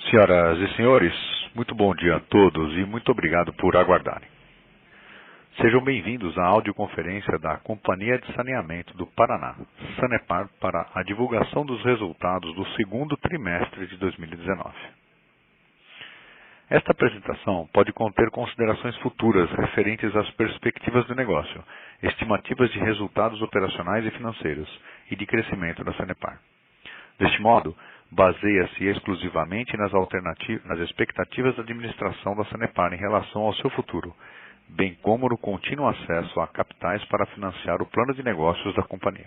Senhoras e senhores, muito bom dia a todos e muito obrigado por aguardarem. Sejam bem-vindos à audioconferência da Companhia de Saneamento do Paraná, Sanepar, para a divulgação dos resultados do segundo trimestre de 2019. Esta apresentação pode conter considerações futuras referentes às perspectivas do negócio, estimativas de resultados operacionais e financeiros e de crescimento da Sanepar. Deste modo, baseia-se exclusivamente nas expectativas da administração da Sanepar em relação ao seu futuro, bem como no contínuo acesso a capitais para financiar o plano de negócios da companhia.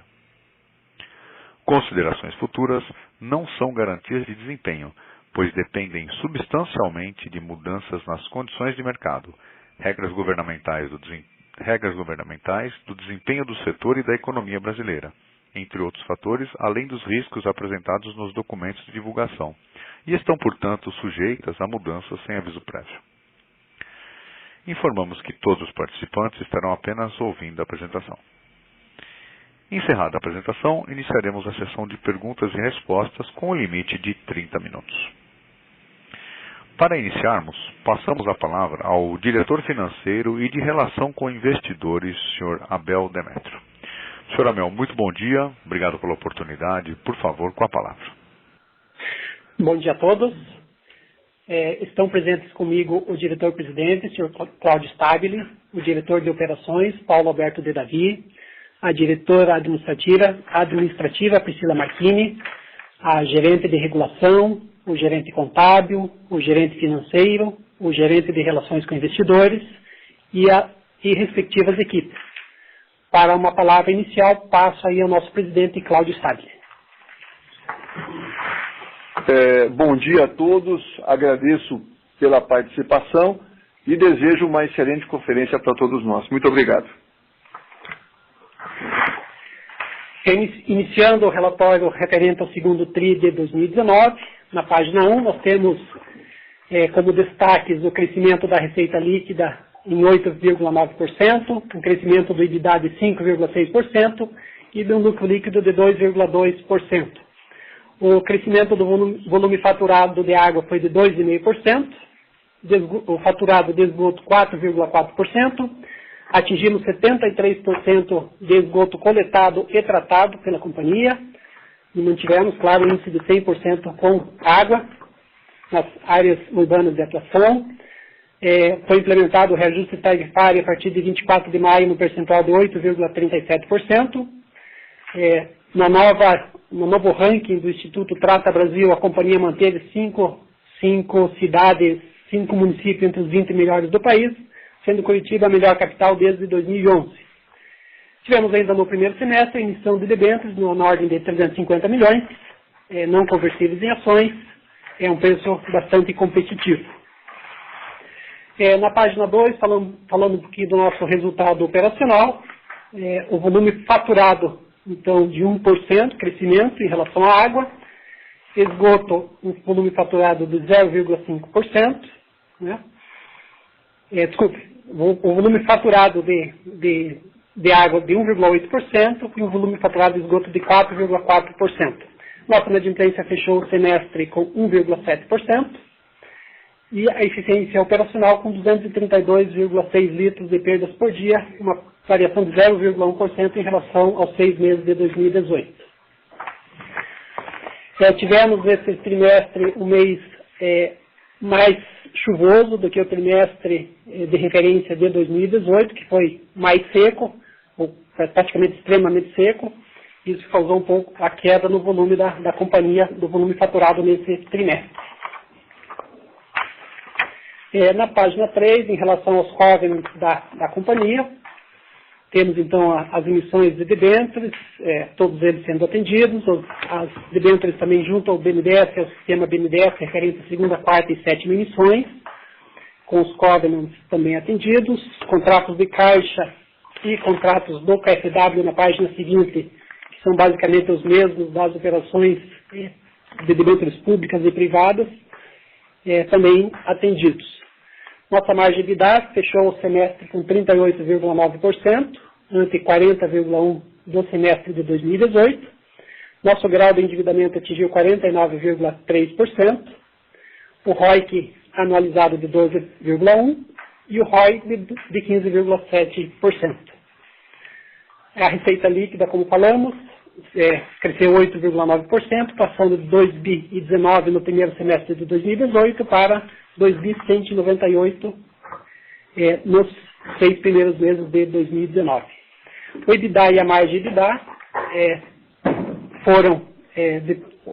Considerações futuras não são garantias de desempenho, pois dependem substancialmente de mudanças nas condições de mercado, regras governamentais do desempenho do setor e da economia brasileira, entre outros fatores, além dos riscos apresentados nos documentos de divulgação, e estão, portanto, sujeitas a mudanças sem aviso prévio. Informamos que todos os participantes estarão apenas ouvindo a apresentação. Encerrada a apresentação, iniciaremos a sessão de perguntas e respostas com o limite de 30 minutos. Para iniciarmos, passamos a palavra ao diretor financeiro e de relação com investidores, Sr. Abel Demétrio. Sr. Abel, muito bom dia, obrigado pela oportunidade. Por favor, com a palavra. Bom dia a todos. Estão presentes comigo o diretor-presidente, Sr. Cláudio Stabile, o diretor de operações, Paulo Alberto de Davi, a diretora administrativa Priscila Marchini, a gerente de regulação, o gerente contábil, o gerente financeiro, o gerente de relações com investidores e respectivas equipes. Para uma palavra inicial, passo aí ao nosso presidente Cláudio Stabile. Bom dia a todos, agradeço pela participação e desejo uma excelente conferência para todos nós. Muito obrigado. Iniciando o relatório referente ao segundo TRI de 2019, na página 1 nós temos como destaques o crescimento da receita líquida em 8,9%, um crescimento do EBITDA de 5,6% e de um lucro líquido de 2,2%. O crescimento do volume faturado de água foi de 2,5%, o faturado de esgoto 4,4%, atingimos 73% de esgoto coletado e tratado pela companhia e mantivemos, claro, o índice de 100% com água nas áreas urbanas de atuação. Foi implementado o reajuste tarifário a partir de 24 de maio no percentual de 8,37%. No novo ranking do Instituto Trata Brasil, a companhia manteve cinco municípios entre os 20 melhores do país, sendo Curitiba a melhor capital desde 2011. Tivemos ainda no primeiro semestre a emissão de debêntures na ordem de 350 milhões, não conversíveis em ações, um preço bastante competitivo. Na página 2, falando um pouquinho do nosso resultado operacional, o volume faturado, então, de 1%, crescimento em relação à água, esgoto, um volume faturado de 0,5%, né? O volume faturado de água de 1,8% e o volume faturado de esgoto de 4,4%. Nossa inadimplência fechou o semestre com 1,7%. E a eficiência operacional com 232,6 litros de perdas por dia, uma variação de 0,1% em relação aos 6 meses de 2018. Tivemos esse trimestre um mês mais chuvoso do que o trimestre de referência de 2018, que foi mais seco, ou praticamente extremamente seco. Isso causou um pouco a queda no volume da companhia, do volume faturado nesse trimestre. Na página 3, em relação aos covenants da companhia, temos então as emissões de debêntures, todos eles sendo atendidos, as debêntures também junto ao BNDES, ao sistema BNDES, referente à segunda, quarta e sétima emissões, com os covenants também atendidos, contratos de caixa e contratos do KfW na página seguinte, que são basicamente os mesmos das operações de debêntures públicas e privadas, também atendidos. Nossa margem de EBITDA fechou o semestre com 38,9%, ante 40,1% do semestre de 2018. Nosso grau de endividamento atingiu 49,3%. o ROIC anualizado de 12,1% e o ROI de 15,7%. A receita líquida, como falamos, cresceu 8,9%, passando de 2,19 bi no primeiro semestre de 2018 para 2,198 bi nos 6 primeiros meses de 2019. O EBITDA e a margem de EBITDA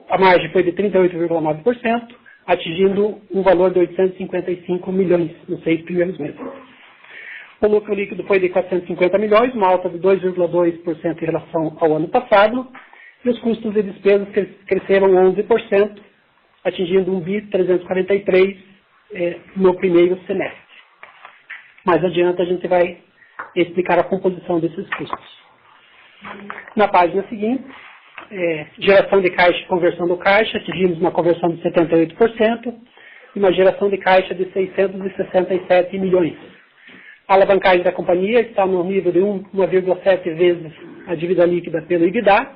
a margem foi de 38,9%, atingindo um valor de 855 milhões nos 6 primeiros meses. O lucro líquido foi de 450 milhões, uma alta de 2,2% em relação ao ano passado, e os custos e despesas cresceram 11%, atingindo 1,343 bi no primeiro semestre. Mais adiante a gente vai explicar a composição desses custos. Na página seguinte, geração de caixa e conversão do caixa, atingimos uma conversão de 78% e uma geração de caixa de 667 milhões. A alavancagem da companhia está no nível de 1,7 vezes a dívida líquida pelo EBITDA.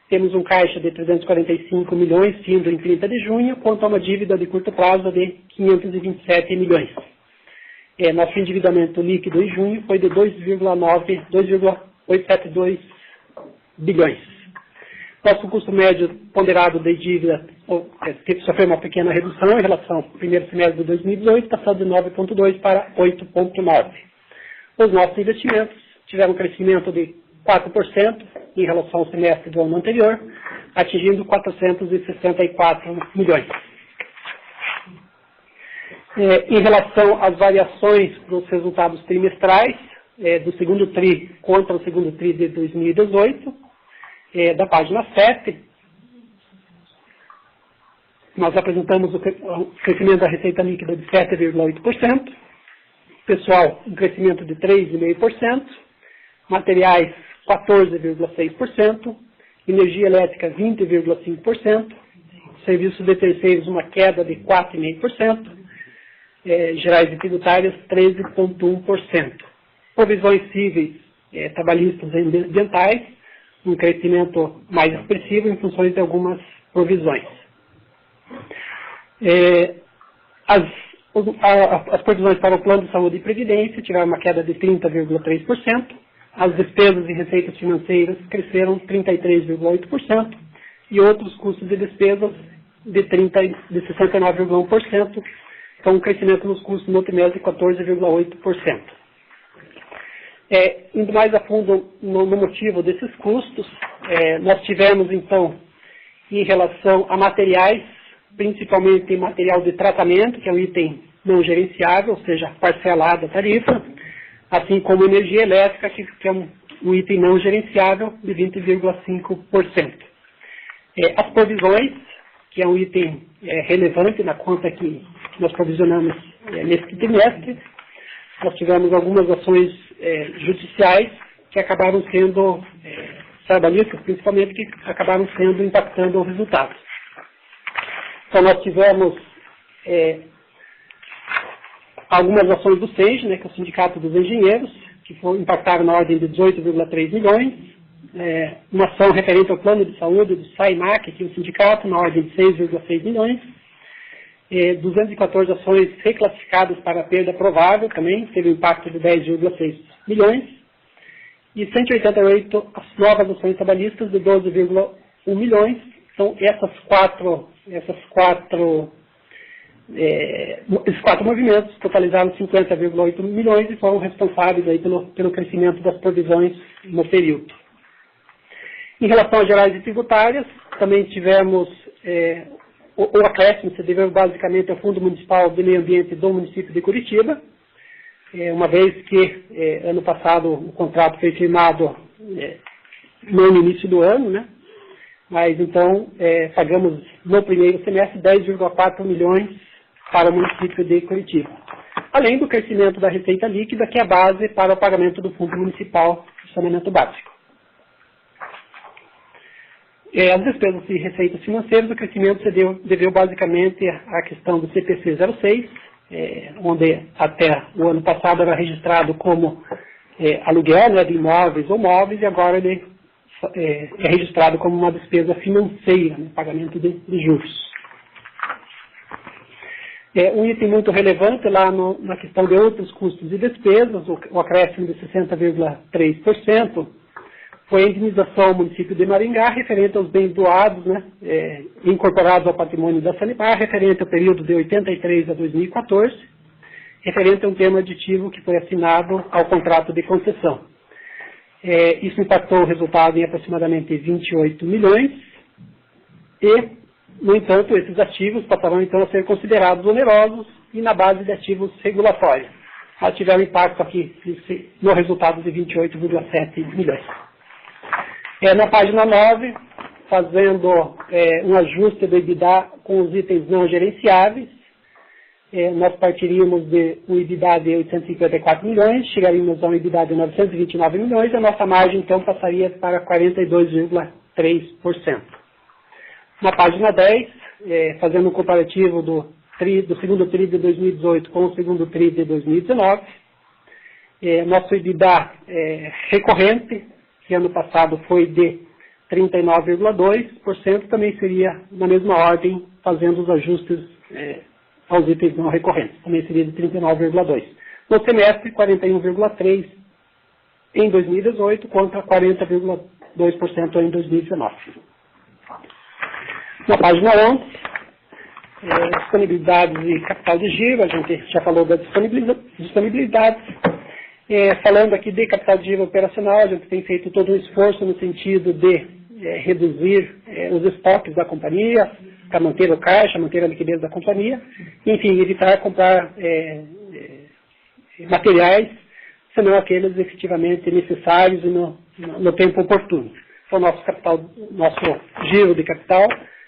Temos um caixa de 345 milhões, sendo em 30 de junho, quanto a uma dívida de curto prazo de 527 milhões. Nosso endividamento líquido em junho foi de 2,872 bilhões. Nosso custo médio ponderado de dívida sofreu uma pequena redução em relação ao primeiro semestre de 2018, passando de 9,2 para 8,9. Os nossos investimentos tiveram um crescimento de 4% em relação ao semestre do ano anterior, atingindo 464 milhões. Em relação às variações dos resultados trimestrais, do segundo TRI contra o segundo TRI de 2018, da página 7, nós apresentamos o crescimento da receita líquida de 7,8%, pessoal, um crescimento de 3,5%, materiais, 14,6%, energia elétrica, 20,5%, serviços de terceiros, uma queda de 4,5%, gerais e tributárias, 13,1%. Provisões cíveis, trabalhistas e ambientais, um crescimento mais expressivo em função de algumas provisões. As provisões para o plano de saúde e previdência tiveram uma queda de 30,3%, as despesas e receitas financeiras cresceram 33,8% e outros custos e despesas de 69,1%, então um crescimento nos custos no trimestre de 14,8%. Indo mais a fundo no motivo desses custos, nós tivemos, então, em relação a materiais, principalmente material de tratamento, que é um item não gerenciável, ou seja, parcelado a tarifa, assim como energia elétrica, que é um item não gerenciável, de 20,5%. As provisões, que é um item relevante na conta que nós provisionamos nesse trimestre, nós tivemos algumas ações judiciais que acabaram sendo, trabalhistas principalmente, que acabaram sendo impactando o resultado. Então nós tivemos algumas ações do SENGE, que é o Sindicato dos Engenheiros, que impactaram na ordem de 18,3 milhões, uma ação referente ao plano de saúde do SAIMAC, que é o sindicato, na ordem de 6,6 milhões, 214 ações reclassificadas para perda provável, também teve um impacto de 10,6 milhões, e 188 novas ações trabalhistas de 12,1 milhões. Então, esses quatro movimentos totalizaram 50,8 milhões e foram responsáveis aí pelo crescimento das provisões no período. Em relação às gerais e tributárias, também tivemos o acréscimo se deveu basicamente ao Fundo Municipal de Meio Ambiente do município de Curitiba, uma vez que ano passado o contrato foi firmado no início do ano, mas então pagamos no primeiro semestre 10,4 milhões para o município de Curitiba. Além do crescimento da receita líquida, que é a base para o pagamento do Fundo Municipal de Saneamento Básico. As despesas e receitas financeiras, o crescimento se deveu basicamente à questão do CPC 06, onde até o ano passado era registrado como aluguel de imóveis ou móveis, e agora ele é registrado como uma despesa financeira, pagamento de juros. Um item muito relevante lá na questão de outros custos e despesas, o acréscimo de 60,3%, foi a indenização ao município de Maringá, referente aos bens doados, né, incorporados ao patrimônio da Sanepar, referente ao período de 83 a 2014, referente a um termo aditivo que foi assinado ao contrato de concessão. Isso impactou o resultado em aproximadamente 28 milhões e, no entanto, esses ativos passarão então a ser considerados onerosos e na base de ativos regulatórios. Mas tiveram impacto aqui no resultado de 28,7 milhões. Na página 9, fazendo um ajuste do EBITDA com os itens não gerenciáveis, nós partiríamos de um EBITDA de 854 milhões, chegaríamos a um EBITDA de 929 milhões, e a nossa margem então passaria para 42,3%. Na página 10, fazendo um comparativo do segundo TRI de 2018 com o segundo TRI de 2019, nosso EBITDA recorrente, que ano passado foi de 39,2%, também seria na mesma ordem, fazendo os ajustes aos itens não recorrentes, também seria de 39,2%. No semestre, 41,3% em 2018 contra 40,2% em 2019. Na página 11, disponibilidades e capital de giro, a gente já falou da disponibilidade. Falando aqui de capital de giro operacional, a gente tem feito todo um esforço no sentido de reduzir os estoques da companhia, para manter o caixa, manter a liquidez da companhia, enfim, evitar comprar materiais, senão aqueles efetivamente necessários e no tempo oportuno. Então, nosso giro de capital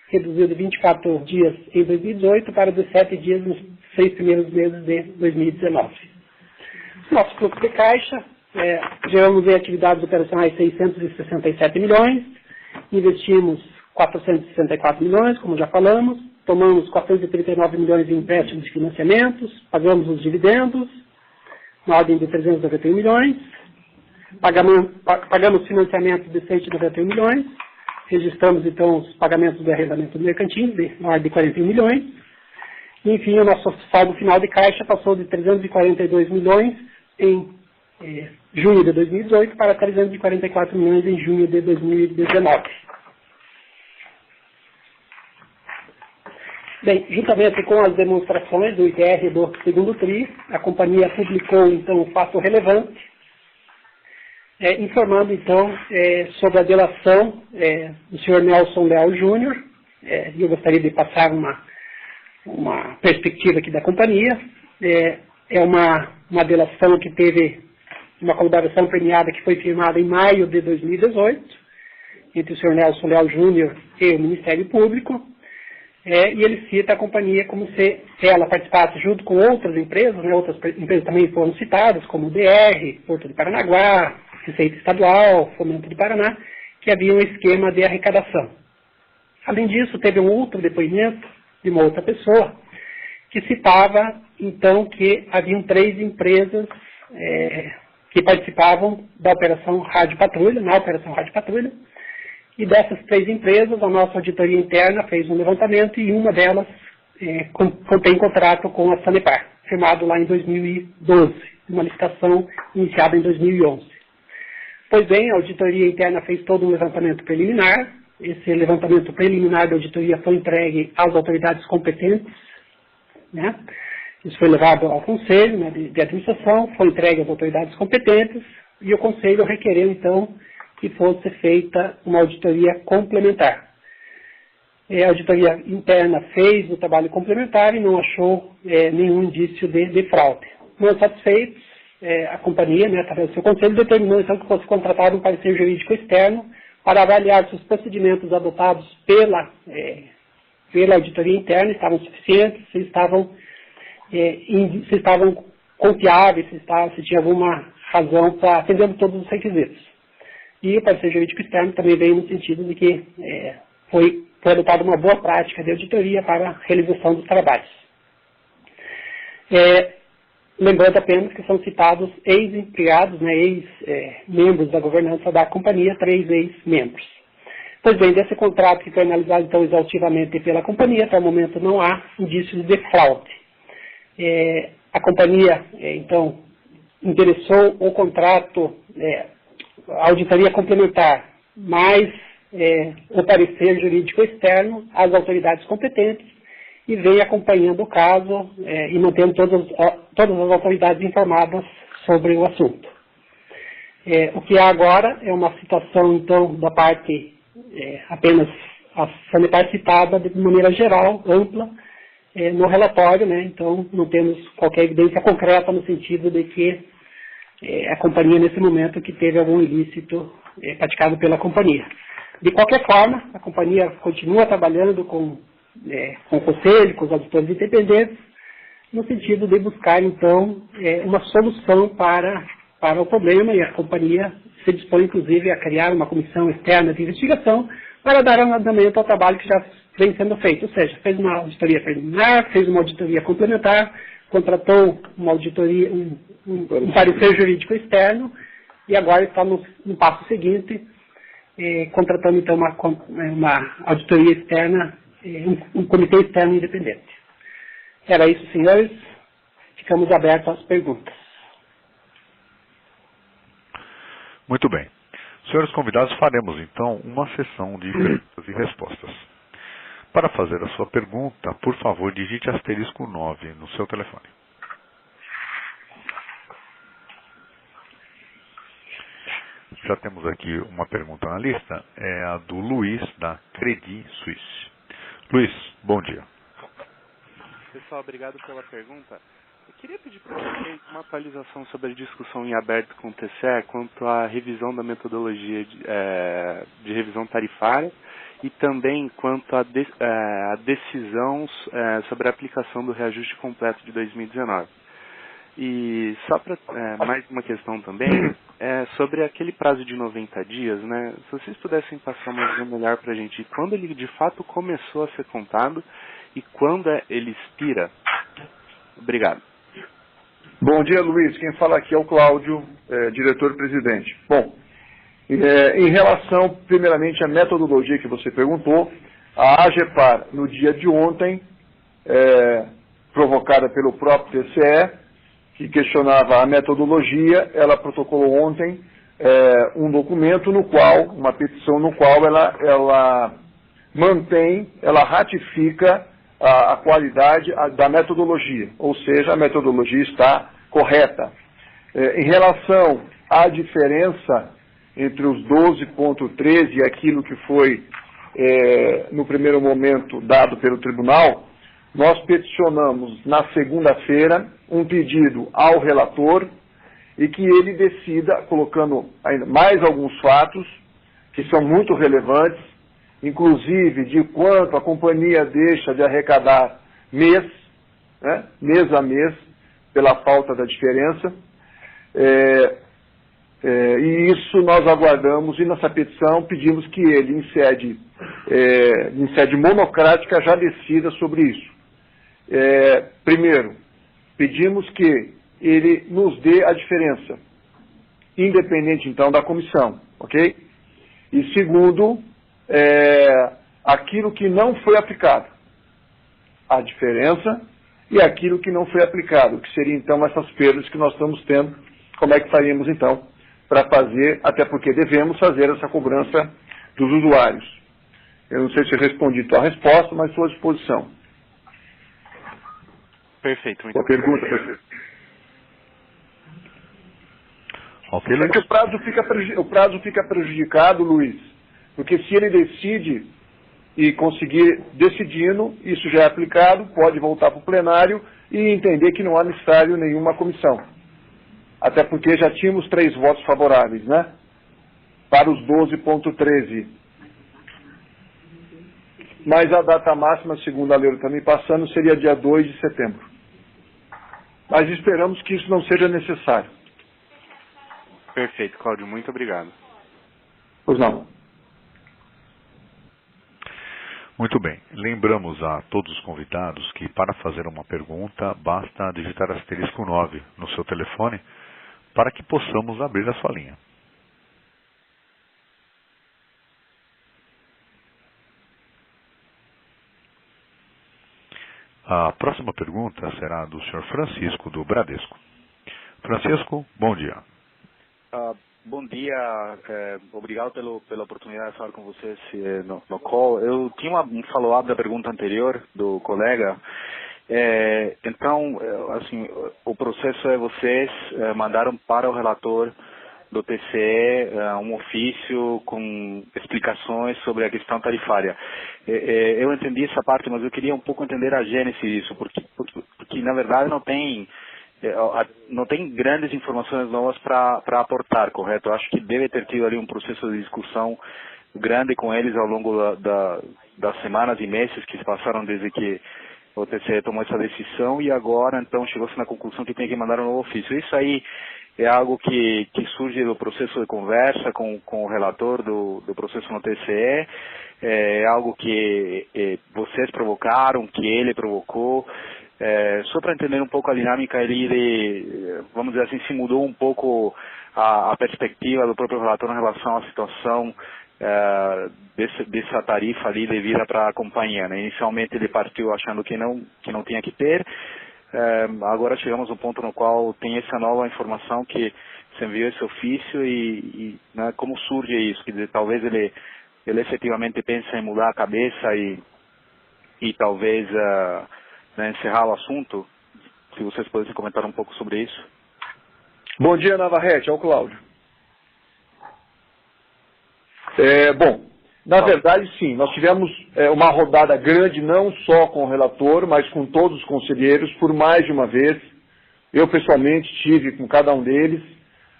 reduziu de 24 dias em 2018 para 17 dias nos 6 primeiros meses de 2019. Nosso fluxo de caixa, geramos em atividades operacionais 667 milhões, investimos 464 milhões, como já falamos, tomamos 439 milhões em empréstimos e financiamentos, pagamos os dividendos, na ordem de 391 milhões, pagamos financiamento de 191 milhões, registramos então os pagamentos do arrendamento mercantil, na ordem de 41 milhões, e, enfim, o nosso saldo final de caixa passou de 342 milhões em junho de 2018 para 344 milhões em junho de 2019. Bem, juntamente com as demonstrações do ITR do segundo TRI, a companhia publicou, então, um fato relevante, informando, então, sobre a delação do senhor Nelson Leal Júnior, e eu gostaria de passar uma perspectiva aqui da companhia. É uma delação que teve uma colaboração premiada que foi firmada em maio de 2018, entre o senhor Nelson Leal Júnior e o Ministério Público, e ele cita a companhia como se ela participasse junto com outras empresas, né, outras empresas também foram citadas, como o DR, Porto de Paranaguá, Receita Estadual, Fomento do Paraná, que havia um esquema de arrecadação. Além disso, teve um outro depoimento de uma outra pessoa que citava, então, que haviam 3 empresas que participavam da Operação Rádio Patrulha, na Operação Rádio Patrulha, e dessas 3 empresas, a nossa auditoria interna fez um levantamento e uma delas tem contrato com a Sanepar, firmado lá em 2012, uma licitação iniciada em 2011. Pois bem, a auditoria interna fez todo um levantamento preliminar. Esse levantamento preliminar da auditoria foi entregue às autoridades competentes, né? Isso foi levado ao Conselho, né, de Administração, foi entregue às autoridades competentes e o Conselho requereu, então, que fosse feita uma auditoria complementar. A auditoria interna fez o trabalho complementar e não achou nenhum indício de fraude. Não satisfeitos, a companhia, né, através do seu conselho, determinou então que fosse contratado um parecer jurídico externo para avaliar se os procedimentos adotados pela auditoria interna estavam suficientes, se estavam confiáveis, se tinha alguma razão para atender todos os requisitos. E o parecer jurídico externo também veio no sentido de que foi adotada uma boa prática de auditoria para a realização dos trabalhos. Lembrando apenas que são citados ex-empregados, né, ex-membros da governança da companhia, 3 ex-membros. Pois bem, desse contrato que foi analisado então exaustivamente pela companhia, até o momento não há indícios de fraude. A companhia, então, interessou o contrato, a auditoria complementar, mais o parecer jurídico externo às autoridades competentes e vem acompanhando o caso e mantendo todas as autoridades informadas sobre o assunto. O que há agora é uma situação, então, da parte apenas a Sanepar citada de maneira geral, ampla, no relatório, né? Então não temos qualquer evidência concreta no sentido de que a companhia, nesse momento, que teve algum ilícito praticado pela companhia. De qualquer forma, a companhia continua trabalhando com o conselho, com os auditores independentes, no sentido de buscar, então, uma solução para o problema, e a companhia se dispõe, inclusive, a criar uma comissão externa de investigação para dar andamento ao trabalho que já vem sendo feito. Ou seja, fez uma auditoria preliminar, fez uma auditoria complementar, contratou uma auditoria, um parecer jurídico externo, e agora está no passo seguinte, contratando, então, uma auditoria externa, um comitê externo independente. Era isso, senhores. Ficamos abertos às perguntas. Muito bem. Senhores convidados, faremos então uma sessão de perguntas e respostas. Para fazer a sua pergunta, por favor, digite asterisco 9 no seu telefone. Já temos aqui uma pergunta na lista, é a do Luiz, da Credit Suisse. Luiz, bom dia. Pessoal, obrigado pela pergunta. Eu queria pedir para vocês uma atualização sobre a discussão em aberto com o TCE quanto à revisão da metodologia de revisão tarifária e também quanto à decisão sobre a aplicação do reajuste completo de 2019. E só para mais uma questão também, sobre aquele prazo de 90 dias, né? Se vocês pudessem passar uma visão melhor para a gente, quando ele de fato começou a ser contado e quando ele expira. Obrigado. Bom dia, Luiz. Quem fala aqui é o Cláudio, diretor-presidente. Bom, em relação, primeiramente, à metodologia que você perguntou, a AGEPAR, no dia de ontem, provocada pelo próprio TCE, que questionava a metodologia, ela protocolou ontem um documento no qual, uma petição no qual ela mantém, ela ratifica a qualidade da metodologia, ou seja, a metodologia está correta. Em relação à diferença entre os 12,13 e aquilo que foi, no primeiro momento, dado pelo tribunal, nós peticionamos na segunda-feira um pedido ao relator e que ele decida, colocando ainda mais alguns fatos que são muito relevantes, inclusive de quanto a companhia deixa de arrecadar mês a mês, pela falta da diferença. E isso nós aguardamos, e nessa petição pedimos que ele, em sede monocrática, já decida sobre isso. Primeiro, pedimos que ele nos dê a diferença, independente então da comissão, ok? E segundo, aquilo que não foi aplicado, a diferença e aquilo que não foi aplicado, que seria então essas perdas que nós estamos tendo, como é que faríamos então para fazer, até porque devemos fazer essa cobrança dos usuários. Eu não sei se respondi a tua resposta, mas estou à disposição. Perfeito, muito obrigado. Pergunta, perfeito. Okay, é que o prazo fica prejudicado, Luiz, porque se ele decide e conseguir decidindo, isso já é aplicado, pode voltar para o plenário e entender que não há necessário nenhuma comissão. Até porque já tínhamos 3 votos favoráveis, né? Para os 12,13. Mas a data máxima, segundo a lei também passando, seria dia 2 de setembro. Mas esperamos que isso não seja necessário. Perfeito, Cláudio, muito obrigado. Pois não. Muito bem. Lembramos a todos os convidados que para fazer uma pergunta basta digitar asterisco 9 no seu telefone para que possamos abrir a sua linha. A próxima pergunta será do Sr. Francisco, do Bradesco. Francisco, bom dia. Bom dia, obrigado pela oportunidade de falar com vocês no call. Eu tinha um follow-up da pergunta anterior do colega. Então, assim, o processo é vocês mandaram para o relator do TCE um ofício com explicações sobre a questão tarifária. Eu entendi essa parte, mas eu queria um pouco entender a gênese disso, porque na verdade não tem grandes informações novas para aportar, correto? Eu acho que deve ter tido ali um processo de discussão grande com eles ao longo das semanas e meses que se passaram desde que o TCE tomou essa decisão e agora então chegou-se na conclusão que tem que mandar um novo ofício. Isso aí é algo que surge do processo de conversa com o relator do processo no TCE, é algo que vocês provocaram, que ele provocou. Só para entender um pouco a dinâmica ali, vamos dizer assim, se mudou um pouco a perspectiva do próprio relator em relação à situação dessa tarifa ali devida para a companhia, né? Inicialmente ele partiu achando que não tinha que ter, agora chegamos ao ponto no qual tem essa nova informação que se enviou esse ofício e né, como surge isso, quer dizer, talvez ele efetivamente pensa em mudar a cabeça e talvez encerrar o assunto. Se vocês pudessem comentar um pouco sobre isso. Bom dia, Navarrete, é o Cláudio. Na verdade, sim, nós tivemos uma rodada grande, não só com o relator, mas com todos os conselheiros, por mais de uma vez. Eu, pessoalmente, estive com cada um deles,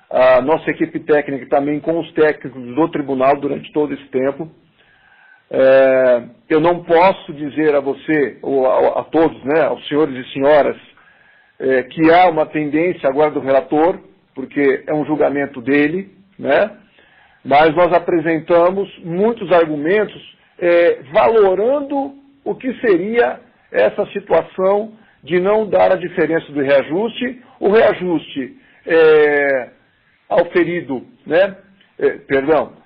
a nossa equipe técnica também com os técnicos do tribunal durante todo esse tempo. Eu não posso dizer a você, ou a todos, né, aos senhores e senhoras, que há uma tendência agora do relator, porque é um julgamento dele, né? Mas nós apresentamos muitos argumentos valorando o que seria essa situação de não dar a diferença do reajuste, o reajuste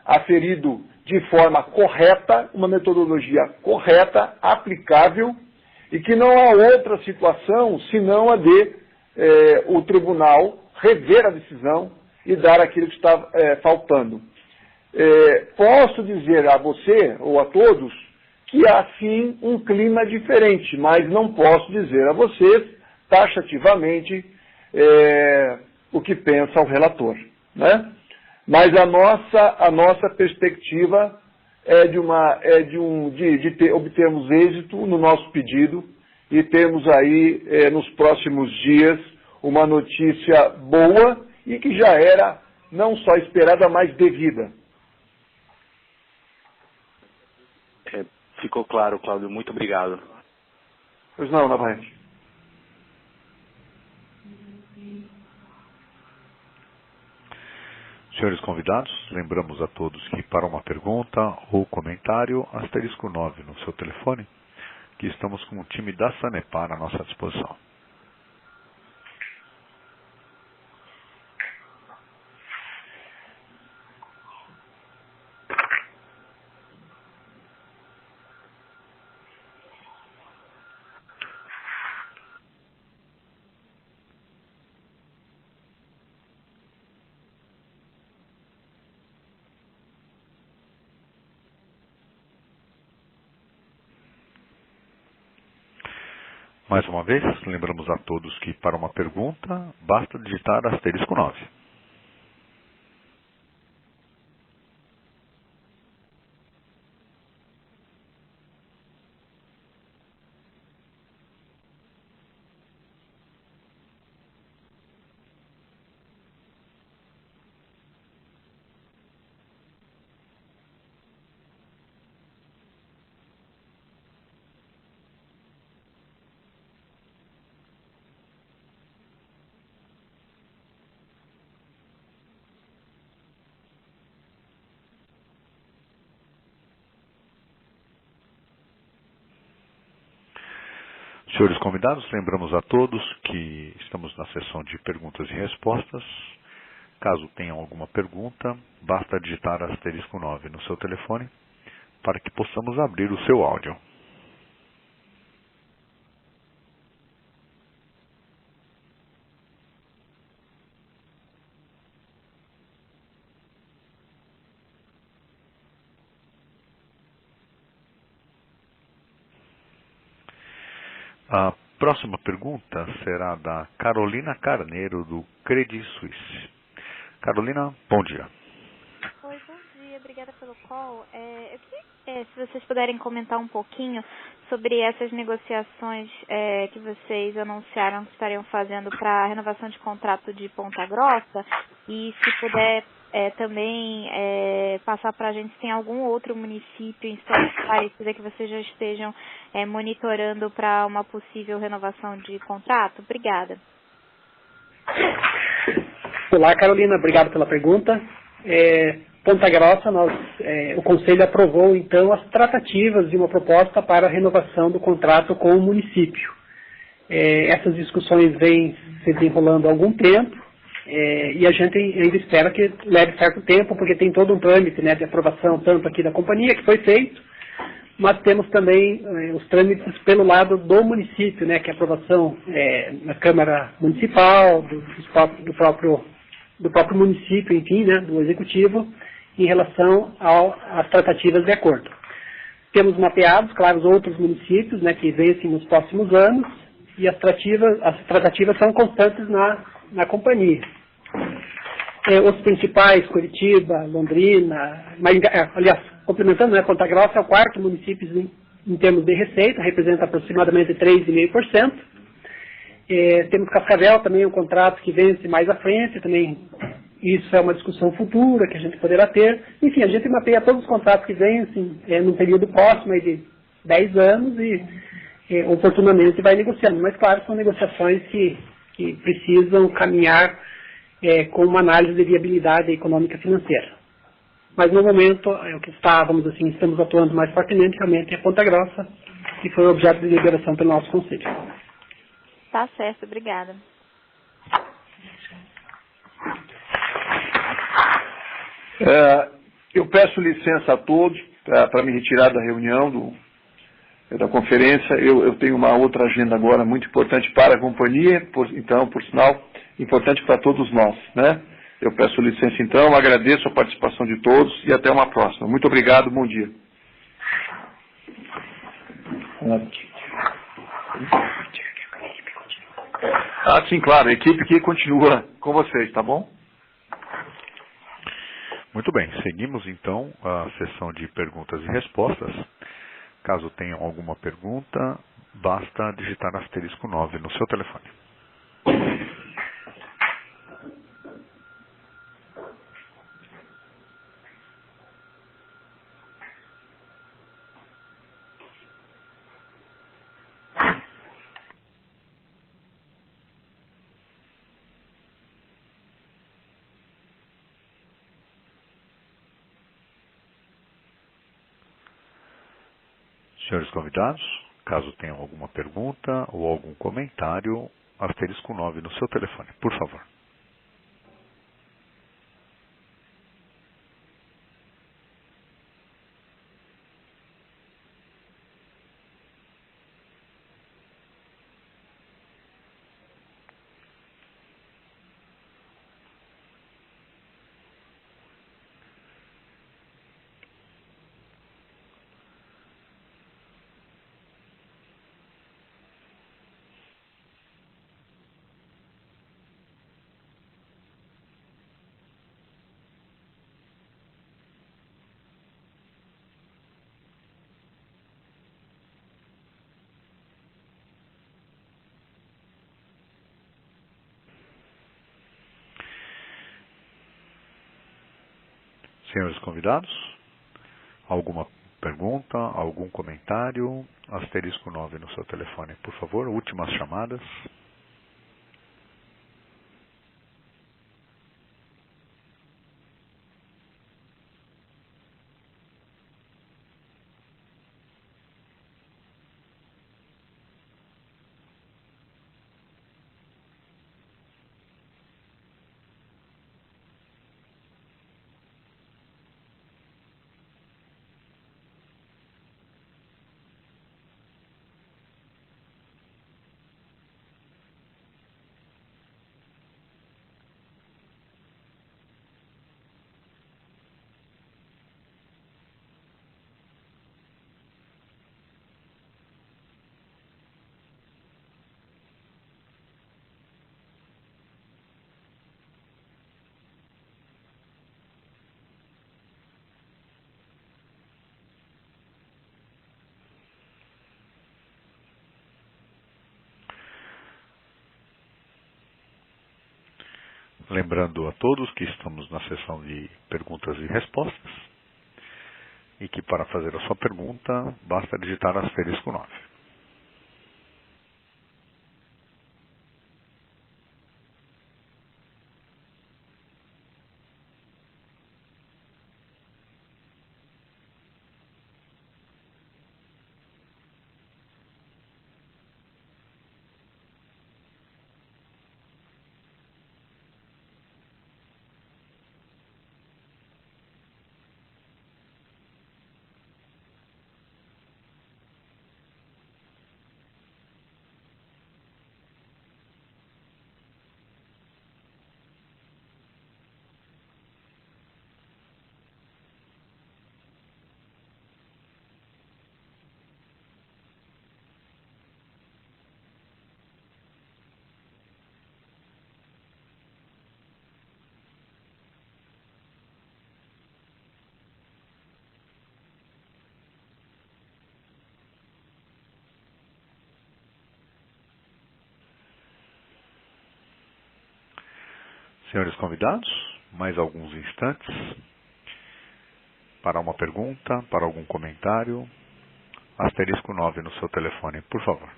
aferido de forma correta, uma metodologia correta, aplicável, e que não há outra situação senão a de o tribunal rever a decisão e dar aquilo que está faltando. Posso dizer a você ou a todos que há sim um clima diferente, mas não posso dizer a vocês taxativamente o que pensa o relator, né? Mas a nossa perspectiva é de obtermos êxito no nosso pedido e termos aí nos próximos dias uma notícia boa e que já era não só esperada, mas devida. Ficou claro, Cláudio. Muito obrigado. Pois não, Navarrete. Senhores convidados, lembramos a todos que para uma pergunta ou comentário, *9 no seu telefone, que estamos com o time da Sanepar à nossa disposição. Mais uma vez, lembramos a todos que para uma pergunta, basta digitar *9. Senhores convidados, lembramos a todos que estamos na sessão de perguntas e respostas. Caso tenham alguma pergunta, basta digitar *9 no seu telefone para que possamos abrir o seu áudio. A próxima pergunta será da Carolina Carneiro, do Credit Suisse. Carolina, bom dia. Oi, bom dia. Obrigada pelo call. Eu queria, se vocês puderem comentar um pouquinho sobre essas negociações que vocês anunciaram que estariam fazendo para a renovação de contrato de Ponta Grossa e se puder também passar para a gente se tem algum outro município em situação parecida que vocês já estejam monitorando para uma possível renovação de contrato. Obrigada. Olá, Carolina. Obrigado pela pergunta. Ponta Grossa, o Conselho aprovou, então, as tratativas de uma proposta para a renovação do contrato com o município. Essas discussões vêm se desenrolando há algum tempo e a gente ainda espera que leve certo tempo, porque tem todo um trâmite, né, de aprovação, tanto aqui da companhia, que foi feito, mas temos também os trâmites pelo lado do município, né, que é a aprovação na Câmara Municipal, do próprio município, enfim, né, do Executivo, em relação às tratativas de acordo. Temos mapeados, claro, os outros municípios, né, que vencem nos próximos anos, e as tratativas são constantes na companhia. Os principais, Curitiba, Londrina, aliás, complementando, né, Ponta Grossa é o quarto município em termos de receita, representa aproximadamente 3,5%. Temos Cascavel também, um contrato que vence mais à frente, também isso é uma discussão futura que a gente poderá ter. Enfim, a gente mapeia todos os contratos que vencem num período próximo aí de 10 anos e oportunamente vai negociando. Mas, claro, são negociações que precisam caminhar com uma análise de viabilidade econômica e financeira. Mas, no momento, o que estamos atuando mais fortemente realmente é Ponta Grossa, que foi objeto de deliberação pelo nosso Conselho. Tá certo, obrigada. Eu peço licença a todos para me retirar da reunião da conferência. Eu tenho uma outra agenda agora muito importante para a companhia, então, por sinal, importante para todos nós, né? Eu peço licença então, agradeço a participação de todos e até uma próxima. Muito obrigado, bom dia. Sim, claro, a equipe que continua com vocês, tá bom? Muito bem, seguimos então a sessão de perguntas e respostas. Caso tenham alguma pergunta, basta digitar asterisco 9 no seu telefone. Senhores convidados, caso tenham alguma pergunta ou algum comentário, asterisco 9 no seu telefone, por favor. Senhores convidados, alguma pergunta, algum comentário? Asterisco 9 no seu telefone, por favor. Últimas chamadas. Lembrando a todos que estamos na sessão de perguntas e respostas e que para fazer a sua pergunta basta digitar asterisco 9. Senhores convidados, mais alguns instantes para uma pergunta, para algum comentário. Asterisco 9 no seu telefone, por favor.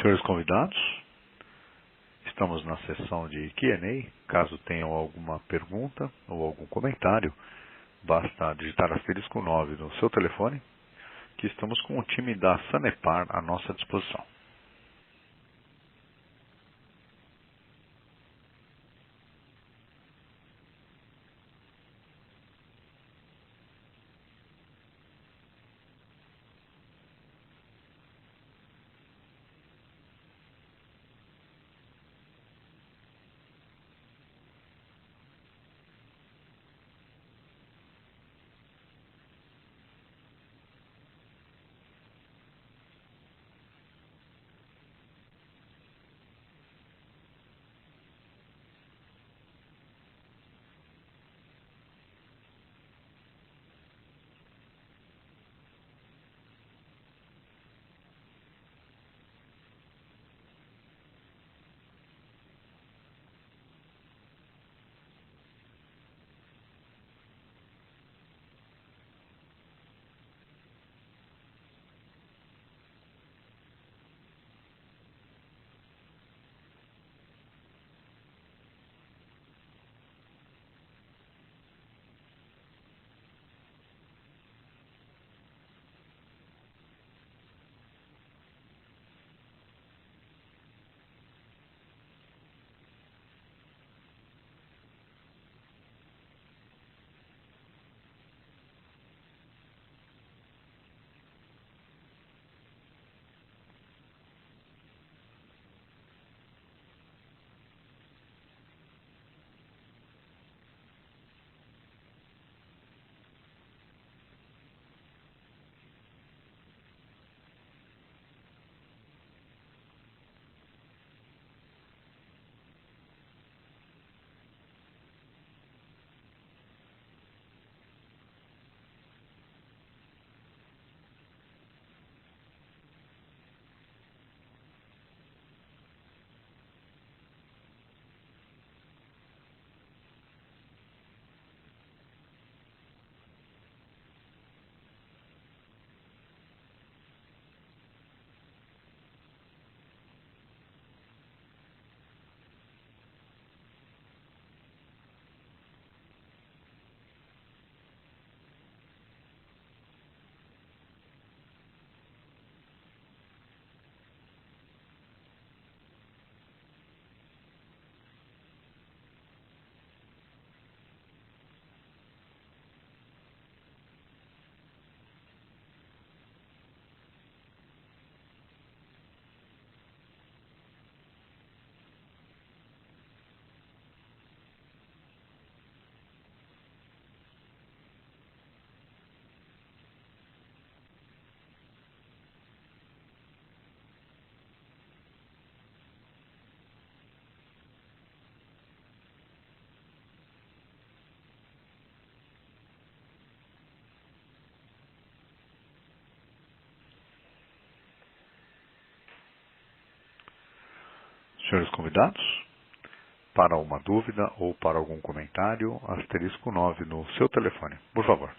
Senhores convidados, estamos na sessão de Q&A. Caso tenham alguma pergunta ou algum comentário, basta digitar asterisco 9 no seu telefone, que estamos com o time da Sanepar à nossa disposição. Senhores convidados, para uma dúvida ou para algum comentário, asterisco 9 no seu telefone, por favor.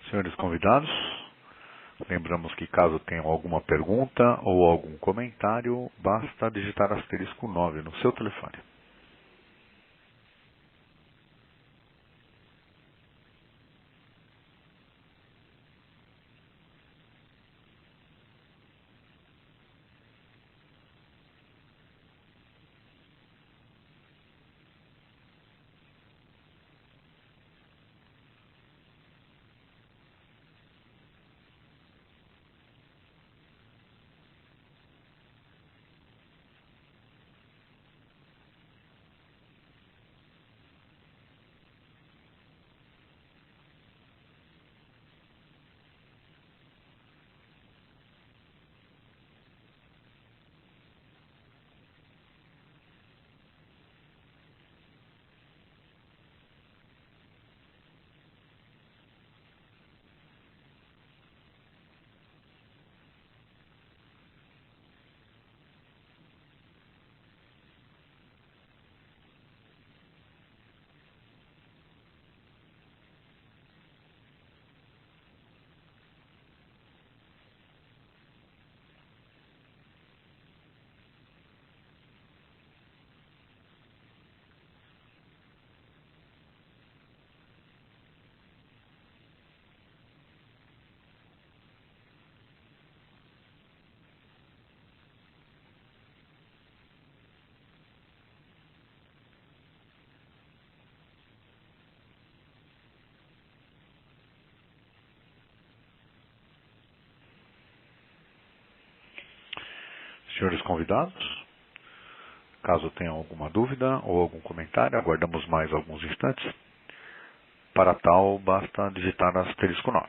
Senhores convidados, lembramos que caso tenham alguma pergunta ou algum comentário, basta digitar asterisco 9 no seu telefone. Senhores convidados, caso tenham alguma dúvida ou algum comentário, aguardamos mais alguns instantes. Para tal, basta digitar asterisco 9.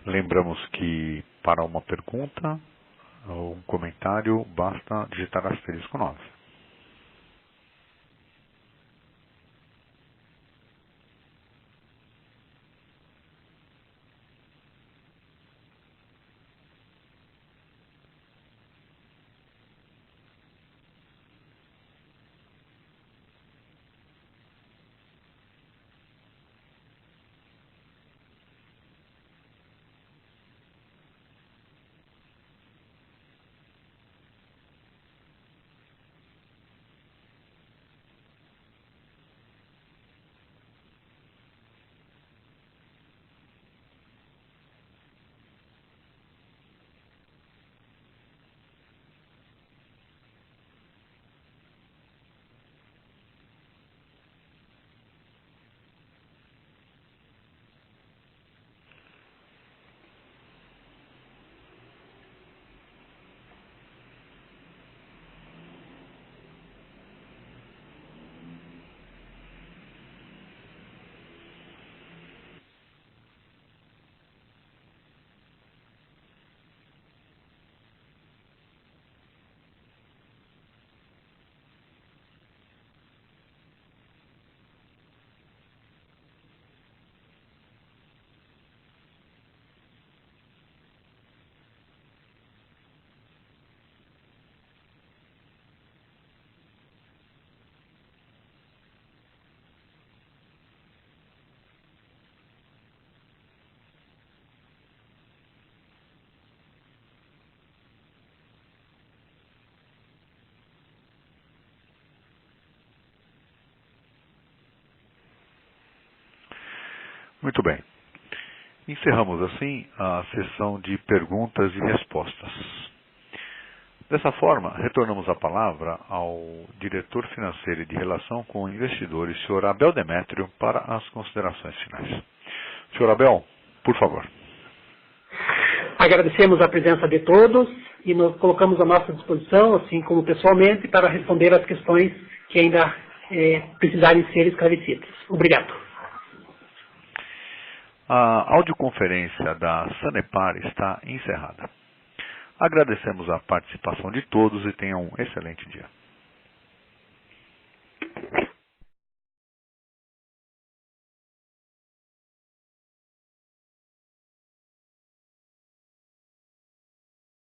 Lembramos que para uma pergunta ou um comentário basta digitar asterisco 9. Muito bem. Encerramos assim a sessão de perguntas e respostas. Dessa forma, retornamos a palavra ao diretor financeiro e de relação com investidores, Sr. Abel Demétrio, para as considerações finais. Sr. Abel, por favor. Agradecemos a presença de todos e nos colocamos à nossa disposição, assim como pessoalmente, para responder às questões que ainda precisarem ser esclarecidas. Obrigado. A audioconferência da Sanepar está encerrada. Agradecemos a participação de todos e tenham um excelente dia.